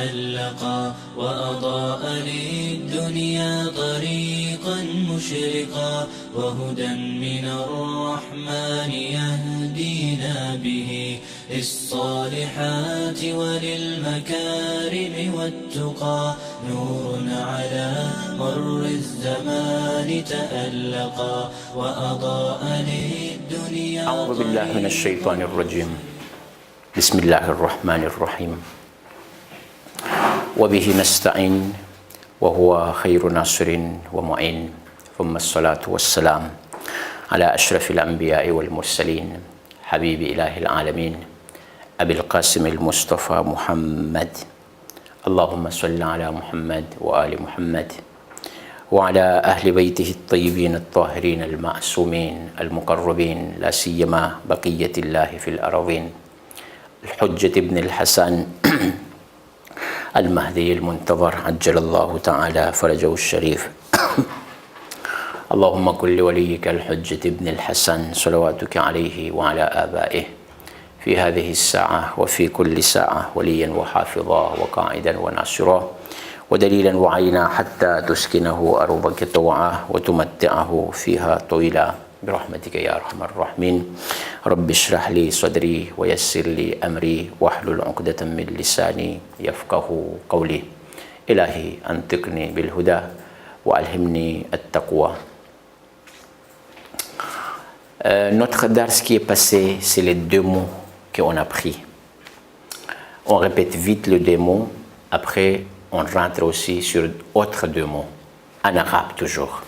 تألقا وأضاء للدنيا طريقا مشرقا وهدى من الرحمن يهدينا به للصالحات وللمكارم والتقى نور على مر الزمان تألقا وأضاء للدنيا أعوذ بالله من الشيطان الرجيم بسم الله الرحمن الرحيم وبه نستعين وهو خير ناصر ومعين ثم الصلاة والسلام على أشرف الأنبياء والمرسلين حبيب إله العالمين أبي القاسم المصطفى محمد اللهم صل على محمد وآل محمد وعلى أهل بيته الطيبين الطاهرين المعصومين المقربين لا سيما بقية الله في الأراضين الحجة ابن الحسن المهدي المنتظر عجل الله تعالى فرجه الشريف اللهم كن لوليك الحجة ابن الحسن صلواتك عليه وعلى آبائه في هذه الساعة وفي كل ساعة وليا وحافظا وقائدا وناصرا ودليلا وعينا حتى تسكنه أرضك طوعا وتمتعه فيها طويلا برحمتك يا أرحم الراحمين رب اشرح لي صدري ويسر لي أمري واحلل عقدة من لساني يفقه قولي إلهي أنطقني بالهدى وألهمني التقوى. Notre dars qui est passé, c'est les deux mots qu'on a pris. On répète vite les deux mots, après on rentre aussi sur autres deux mots, en arabe toujours.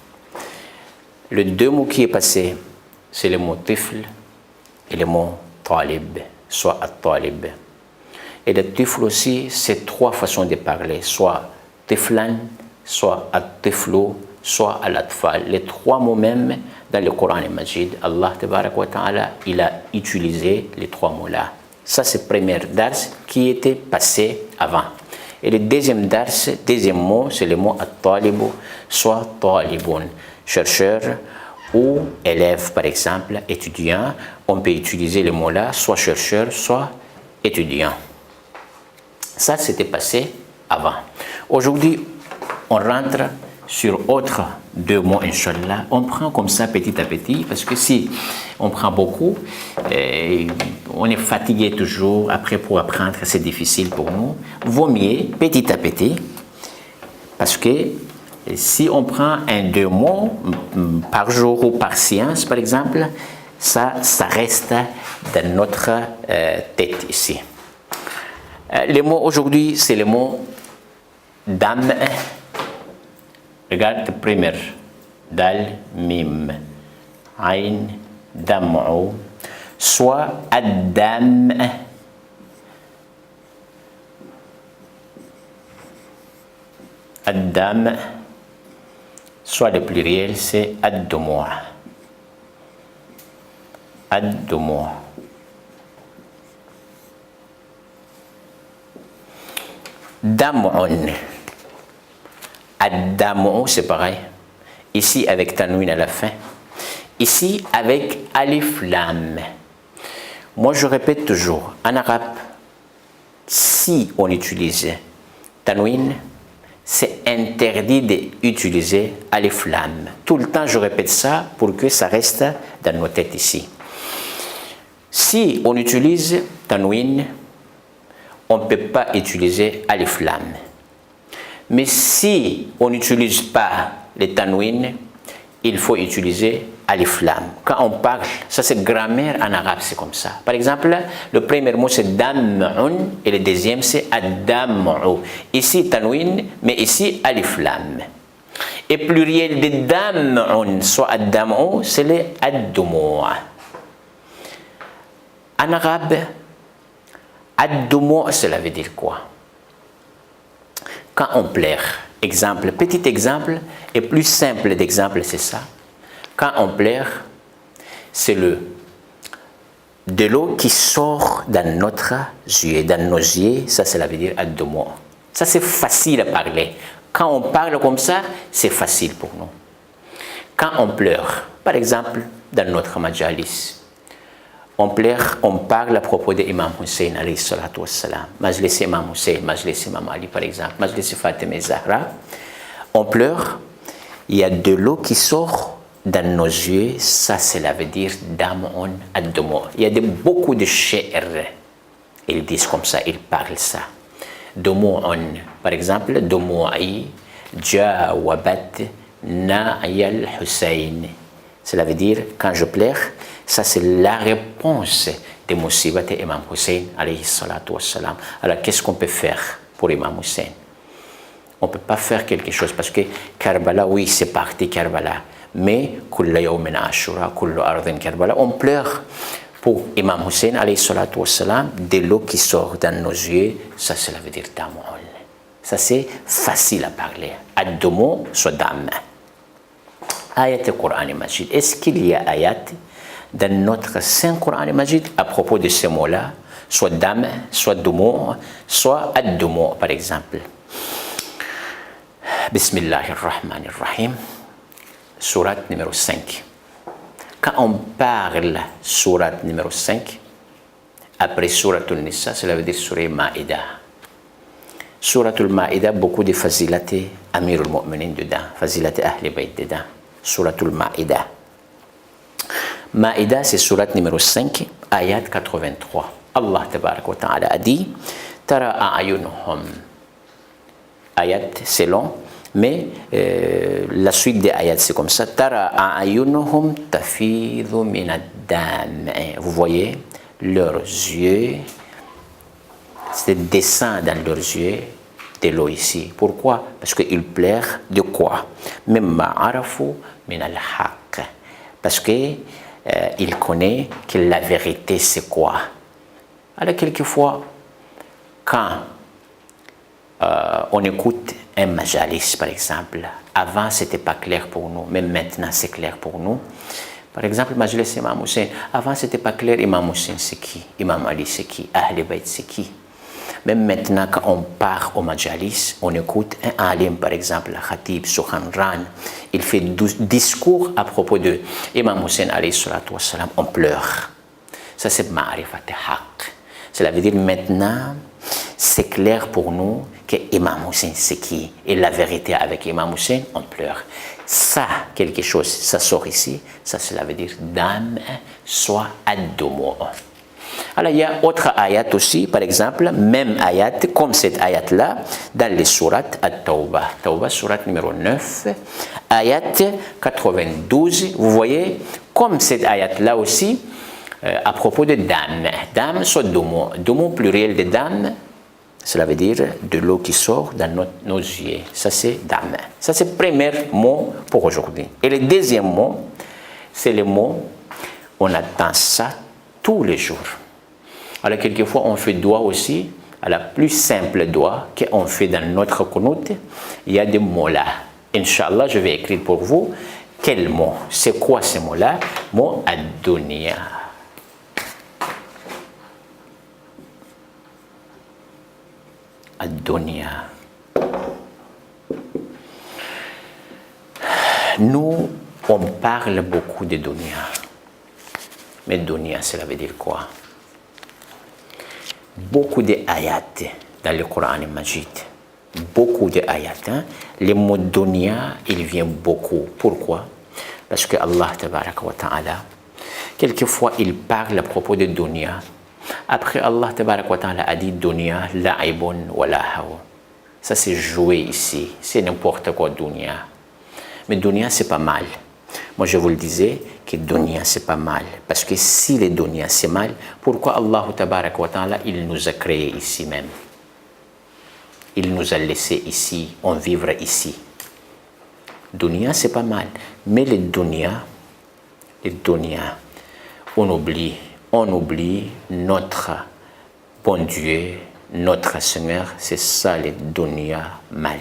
Le deux mots qui est passé, c'est le mot tifl et le mot talib, soit at-talib. Et le tifl aussi, c'est trois façons de parler, soit tiflan, soit at-tiflu, soit al-atfal. Les trois mots même, dans le Coran et Majid, Allah wa ta'ala, il a utilisé les trois mots-là. Ça, c'est le premier dars qui était passé avant. Et le deuxième dars, deuxième mot, c'est le mot at-talibu, soit talibun, chercheur ou élève, par exemple, étudiant. On peut utiliser le mot-là, soit chercheur, soit étudiant. Ça, c'était passé avant. Aujourd'hui, on rentre sur autres deux mots, Inch'Allah. On prend comme ça petit à petit, parce que si on prend beaucoup, on est fatigué toujours. Après, pour apprendre, c'est difficile pour nous. Vaut mieux petit à petit, parce que si on prend deux mots par jour ou par séance, par exemple, ça reste dans notre tête ici. Le mot aujourd'hui, c'est le mot dam. Regarde le premier. Dal, mim, ayn, dam'u, soit ad-dam. Ad-dam, soit le pluriel, c'est ad-dumu'. Ad-dumu'. Dam'un. Ad-dam'u, c'est pareil. Ici avec tanwin à la fin. Ici avec alif lam. Moi je répète toujours, en arabe, si on utilise tanwin, c'est interdit d'utiliser alif lam. Tout le temps je répète ça pour que ça reste dans nos têtes ici. Si on utilise tanwin, on ne peut pas utiliser alif lam. Mais si on n'utilise pas les tanwin, il faut utiliser alif lam. Quand on parle, ça c'est grammaire en arabe, c'est comme ça. Par exemple, le premier mot c'est dam'un et le deuxième c'est ad-dam'u. Ici tanwin, mais ici alif lam. Et pluriel de dam'un, soit ad-dam'u, c'est le ad-dumu'. En arabe, ad-dumu', cela veut dire quoi? Quand on pleure, exemple, petit exemple, et plus simple d'exemple, c'est ça. Quand on pleure, c'est de l'eau qui sort dans notre yeux, dans nos yeux, ça cela veut dire ad-dumu'. Ça c'est facile à parler. Quand on parle comme ça, c'est facile pour nous. Quand on pleure, par exemple, dans notre majalis, on parle à propos d'Imam Hussein, alayhi salatu wassalam. Majlis Imam Hussein, Majlis Imam Ali, par exemple, Majlis Fatima Zahra. On pleure, il y a de l'eau qui sort dans nos yeux, ça cela veut dire dam'un ad-dumu'. Il y a beaucoup de shi'r, ils disent comme ça, ils parlent ça. Dumu'un, par exemple, dumu'i jawabat na'yal Hussein. Cela veut dire, quand je pleure, ça c'est la réponse de Musibat et Imam Hussein, alayhi salatu wassalam. Alors qu'est-ce qu'on peut faire pour Imam Hussein? On ne peut pas faire quelque chose parce que Karbala, oui, c'est parti Karbala. Mais, kulla yawmin ashura, kullu ardin Karbala, on pleure pour Imam Hussein, alayhi salatu wassalam, de l'eau qui sort dans nos yeux, ça cela veut dire dam'un. Ça c'est facile à parler. Ad-dumu', soit dam. Ayat al-Qur'an Majid. Est-ce qu'il y a ayat dans notre Saint Qur'an Majid à propos de ces mots-là, soit dam, soit dumu', soit ad-dumu', par exemple? Bismillahirrahmanirrahim. Surat numéro 5. Quand on parle surat numéro 5, après surat al-Nisa, cela veut dire surat Ma'idah. Surat al-Ma'idah, beaucoup de fazilati Amir al-Mu'minin dedans, fazilati Ahli Bayt dedans. Surat al-Ma'idah. Ma'idah, c'est surat numéro 5, ayat 83. Allah tabarak wa ta'ala a dit Tara a'ayunuhum. Ayat, c'est long, mais la suite des ayats, c'est comme ça. Tara a'ayunuhum tafidhu min ad-dam. Vous voyez, leurs yeux, c'est descend dans leurs yeux de l'eau ici. Pourquoi? Parce qu'ils pleurent de quoi? Mimma arafu min al-haq. Parce que il connaît que la vérité c'est quoi. Alors quelquefois, quand on écoute un majalis par exemple, avant c'était pas clair pour nous, mais maintenant c'est clair pour nous. Par exemple, majalis Imam Hussein, avant c'était pas clair, Imam Hussein c'est qui, Imam Ali c'est qui, Ahl Bayt c'est qui. Même maintenant, quand on part au majalis, on écoute un alim, par exemple, Khatib Soukhanran, il fait discours à propos de Imam Hussein, alayhi salatu wassalam, on pleure. Ça, c'est ma'rifat haq. Cela veut dire maintenant, c'est clair pour nous que Imam Hussein, c'est qui. Et la vérité avec Imam Hussein, on pleure. Ça, quelque chose, ça sort ici, ça, cela veut dire dam, soit ad-dumu'. Alors, il y a autre ayat aussi, par exemple, même ayat, comme cette ayat-là, dans les sourates At-Tawbah. Tawbah, sourate numéro 9, ayat 92. Vous voyez, comme cette ayat-là aussi, à propos de dam. Dam, soit dumu'. Dumu' pluriel de dam, cela veut dire de l'eau qui sort dans nos yeux. Ça, c'est dam. Ça, c'est le premier mot pour aujourd'hui. Et le deuxième mot, c'est le mot, on attend ça tous les jours. Alors, quelquefois, on fait doigt aussi, à la plus simple doigt qu'on fait dans notre kunut, il y a des mots-là. Inch'Allah, je vais écrire pour vous quel mot. C'est quoi ces mots-là? Mot ad-dunya. Ad-dunya. Nous, on parle beaucoup de dunya. Mais dunya, cela veut dire quoi? Beaucoup de ayats dans le Coran Majid. Beaucoup de ayats. Hein? Le mot dunya, il vient beaucoup. Pourquoi? Parce que Allah tabaraka wa ta'ala, quelquefois, il parle à propos de dunya. Après, Allah tabaraka wa ta'ala a dit dunya la'ibun wa lahaw. Ça, c'est jouer ici. C'est n'importe quoi dunya. Mais dunya, c'est pas mal. Moi, je vous le disais que dunya, c'est pas mal. Parce que si le dunya, c'est mal, pourquoi Allah tabaraka wa ta'ala, il nous a créés ici même? Il nous a laissés ici, on vivre ici. Dunya, c'est pas mal. Mais le dunya, on oublie notre bon Dieu, notre Seigneur. C'est ça le dunya mal.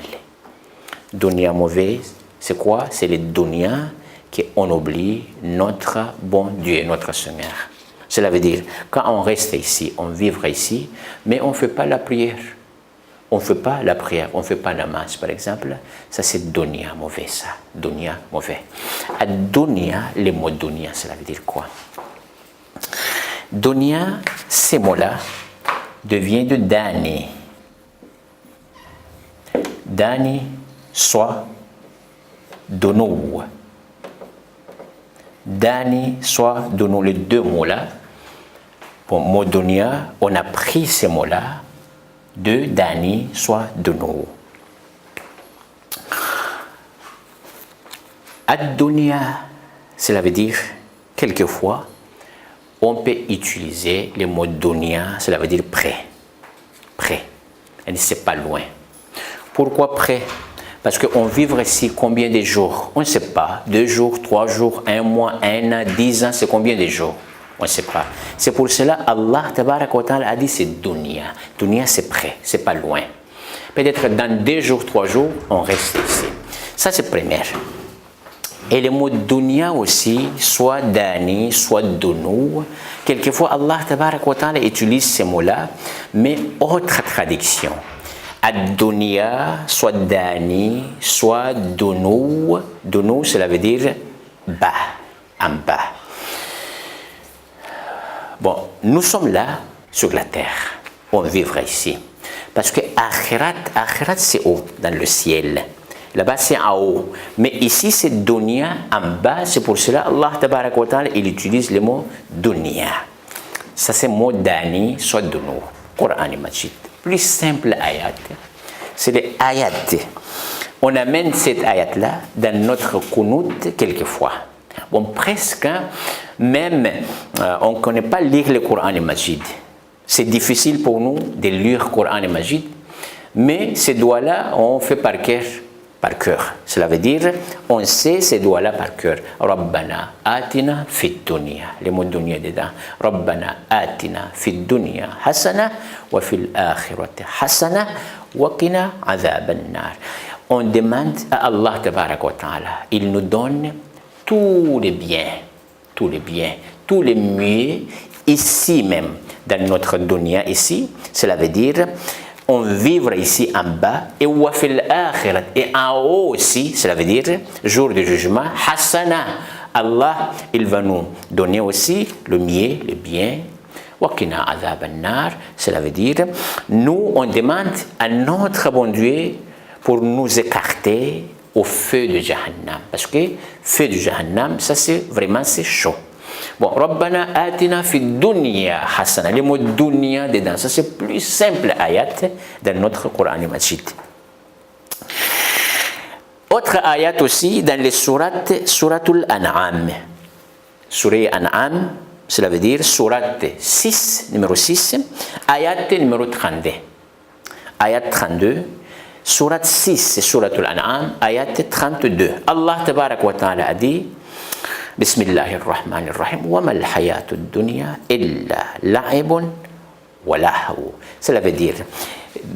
Dunya mauvais, c'est quoi? C'est le dunya qu'on oublie notre bon Dieu, notre Seigneur. Cela veut dire, quand on reste ici, on vivra ici, mais on ne fait pas la prière. On ne fait pas la prière, on ne fait pas la masse, par exemple. Ça, c'est dunya mauvais, ça. Dunya mauvais. À dunya, le mot dunya, cela veut dire quoi? Dunya, ces mots-là, devient de dani. Dani, soit dunou. Dani, soit dunou. Les deux mots-là, pour mot dunya, on a pris ces mots-là de dani, soit dunou. Ad-dunya, cela veut dire, quelquefois, on peut utiliser le mot dunya, cela veut dire près. Près. C'est pas loin. Pourquoi près? Parce qu'on vivra ici combien de jours? On ne sait pas. 2 jours, 3 jours, 1 mois, 1 an, 10 ans, c'est combien de jours? On ne sait pas. C'est pour cela Allah Tabarak wa Ta'ala a dit c'est dunya. Dunya c'est près, c'est pas loin. Peut-être dans 2 jours, 3 jours, on reste ici. Ça c'est première. Et le mot dunya aussi, soit dani, soit dunou. Quelquefois Allah Tabarak wa Ta'ala utilise ces mots-là, mais autre traduction. Ad-dunya, soit dani, soit dunou. Dunou, cela veut dire bas, en bas. Bon, nous sommes là, sur la terre. On vivra ici. Parce que akhirat c'est haut, dans le ciel. Là-bas, c'est en haut. Mais ici, c'est dunya, en bas. C'est pour cela Allah Tabarak wa Ta'ala, il utilise le mot dunya. Ça, c'est le mot dani, soit dunou. Coran Majid. Plus simple ayat, c'est les ayats. On amène cette ayat-là dans notre kunut quelquefois. Bon, presque, même, on ne connaît pas lire le Coran Majid. C'est difficile pour nous de lire le Coran Majid, mais ces doigts-là, on fait par cœur. Cela veut dire, on sait ces doigts-là par cœur. Rabbana atina fid dunya. Les mots dunya dedans. Rabbana atina fid dunya hasana wa fil akhirati hasana wa qina adhaban nar. On demande à Allah Tabarak wa Ta'ala. Il nous donne tous les biens, tous les mieux, ici même, dans notre dunya ici. Cela veut dire on vivra ici en bas et wafil akhirat et en haut aussi, cela veut dire jour du jugement, hasana. Allah, il va nous donner aussi le mieux, le bien. Waqina azab an-nar, cela veut dire nous on demande à notre bon Dieu pour nous écarter au feu de Jahannam, parce que feu de Jahannam, ça c'est vraiment c'est chaud. Bon, Rabbana atina fid dunya hasana. Le mot dunya dedans, ça c'est plus simple ayat dans notre Coran Majid. Autre ayat aussi dans les suratul An'am. Surah An'am, cela veut dire surat 6, numéro 6, ayat numéro 32. Ayat 32, surat 6, suratul An'am, ayat 32. Allah Tabarak wa Ta'ala a dit Bismillahirrahmanirrahim. Wa mal hayatud dunya illa la'ibun wa lahu. Cela veut dire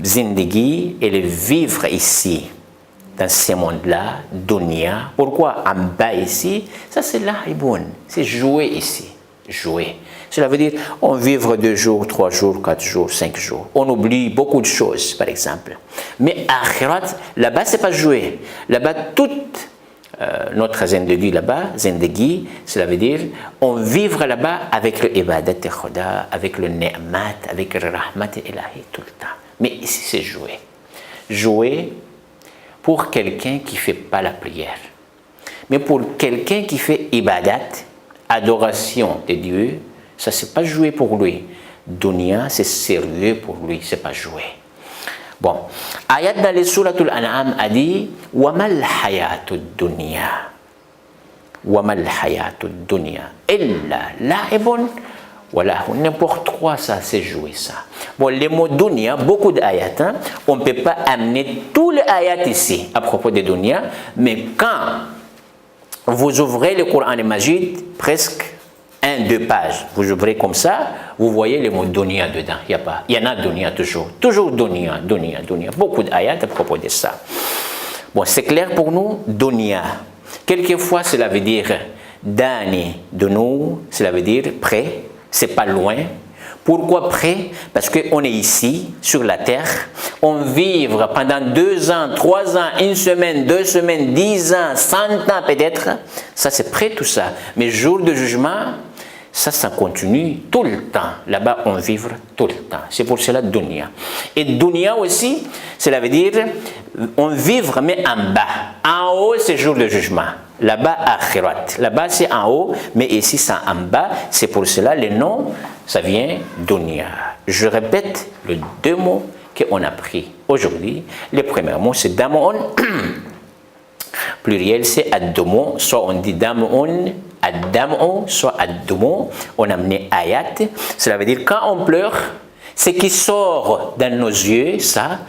zindagi et le vivre ici dans ce monde-là, dunya. Pourquoi en bas ici? Ça c'est la'ibun, c'est jouer ici, jouer. Cela veut dire on vivre 2 jours, 3 jours, 4 jours, 5 jours. On oublie beaucoup de choses, par exemple. Mais akhirat, là-bas c'est pas jouer. Là-bas toute notre zindagi là-bas, zindagi, cela veut dire on vivra là-bas avec le ibadat et khoda, avec le ni'mat, avec le rahmat ilahi tout le temps. Mais ici c'est jouer. Jouer pour quelqu'un qui ne fait pas la prière. Mais pour quelqu'un qui fait ibadat, adoration de Dieu, ça c'est pas jouer pour lui. Dunya, c'est sérieux pour lui, c'est pas jouer. Bon, ayat dans les suratul An'am a dit Wamal hayatud dunya. Wamal hayatud dunya. Illa la'ibun walahu. N'importe quoi, ça, c'est jouer ça. Bon, les mots dunya, beaucoup d'ayats, hein, on ne peut pas amener tous les ayats ici à propos de dunya, mais quand vous ouvrez le Coran Majid, presque 1-2 pages, vous ouvrez comme ça, vous voyez les mots dunya dedans. Il y en a dunya toujours dunya, beaucoup d'ayats à propos de ça. Bon, c'est clair pour nous, dunya. Quelquefois, cela veut dire dani, de nous, cela veut dire près, c'est pas loin. Pourquoi près? Parce qu'on est ici, sur la terre, on vivra pendant 2 ans, 3 ans, 1 semaine, 2 semaines, 10 ans, 100 ans peut-être. Ça, c'est près tout ça. Mais jour de jugement, Ça continue tout le temps. Là-bas, on vivre tout le temps. C'est pour cela dunya. Et dunya aussi, cela veut dire on vivre mais en bas. En haut, c'est jour de jugement. Là-bas, akhirat. Là-bas, c'est en haut, mais ici, c'est en bas. C'est pour cela, le nom, ça vient dunya. Je répète les deux mots qu'on a pris aujourd'hui. Le premier mot, c'est damon. Pluriel, c'est addomo. Soit on dit damon, addamo, soit addomo. On a amené ayat. Cela veut dire quand on pleure, ce qui sort dans nos yeux, ça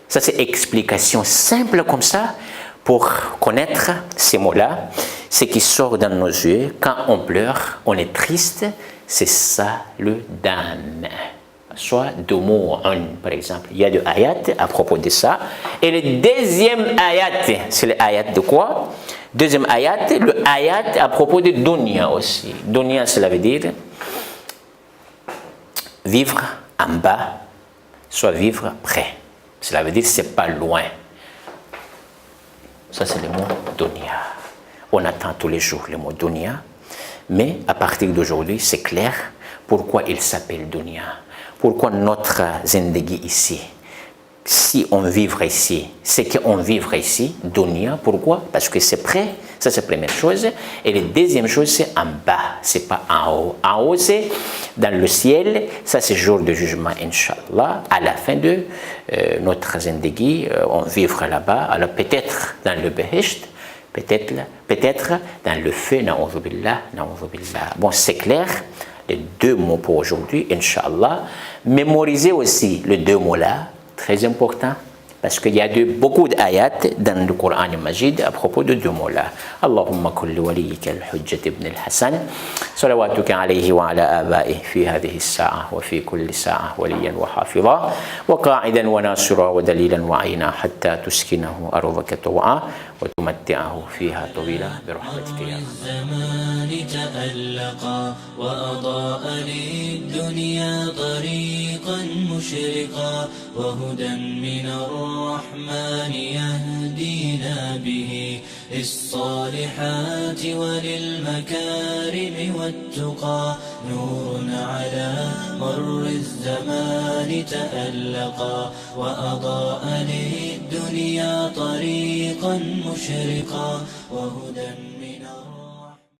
c'est explication simple comme ça pour connaître ces mots-là. Ce qui sort dans nos yeux quand on pleure, on est triste, c'est ça le dam. Soit deux mots, par exemple. Il y a des ayats à propos de ça. Et le deuxième ayat, c'est l'ayat de quoi? Deuxième ayat, le ayat à propos de dunya aussi. Dunya, cela veut dire vivre en bas, soit vivre près. Cela veut dire c'est pas loin. Ça, c'est le mot dunya. On attend tous les jours le mot dunya. Mais à partir d'aujourd'hui, c'est clair pourquoi il s'appelle dunya. Pourquoi notre zindagi ici, si on vivrait ici, c'est qu'on vivrait ici, dunya, pourquoi? Parce que c'est près, ça c'est la première chose. Et la deuxième chose, c'est en bas, c'est pas en haut. En haut, c'est dans le ciel, ça c'est jour de jugement, Inch'Allah. À la fin de notre zindagi, on vivra là-bas, alors peut-être dans le Behisht, peut-être dans le feu, na'oudhu billah. Bon, c'est clair. Les deux mots pour aujourd'hui, Inch'Allah. Mémorisez aussi les deux mots-là, très important, parce qu'il y a beaucoup d'ayats dans le Coran Majid à propos de deux mots-là. Allahumma kulli waliyika al-Hujjat ibn al-Hassan, salawatuka alayhi wa ala aba'ihi fi hadhihi as-sa'a wa fi kulli sa'a waliyan wa hafidha wa qa'idan wa nasira wa dalilan wa 'ayna hatta tuskinahu ardaka taw'a wa tumatti'ahu fiha tawila bi rahmatika ya الزمان تألقا وأضاء للدنيا طريقا مشرقا وهدى من الرحمن يهدينا به للصالحات وللمكارم والتقى نور على مر الزمان تألقا وأضاء للدنيا طريقا مشرقا وهدى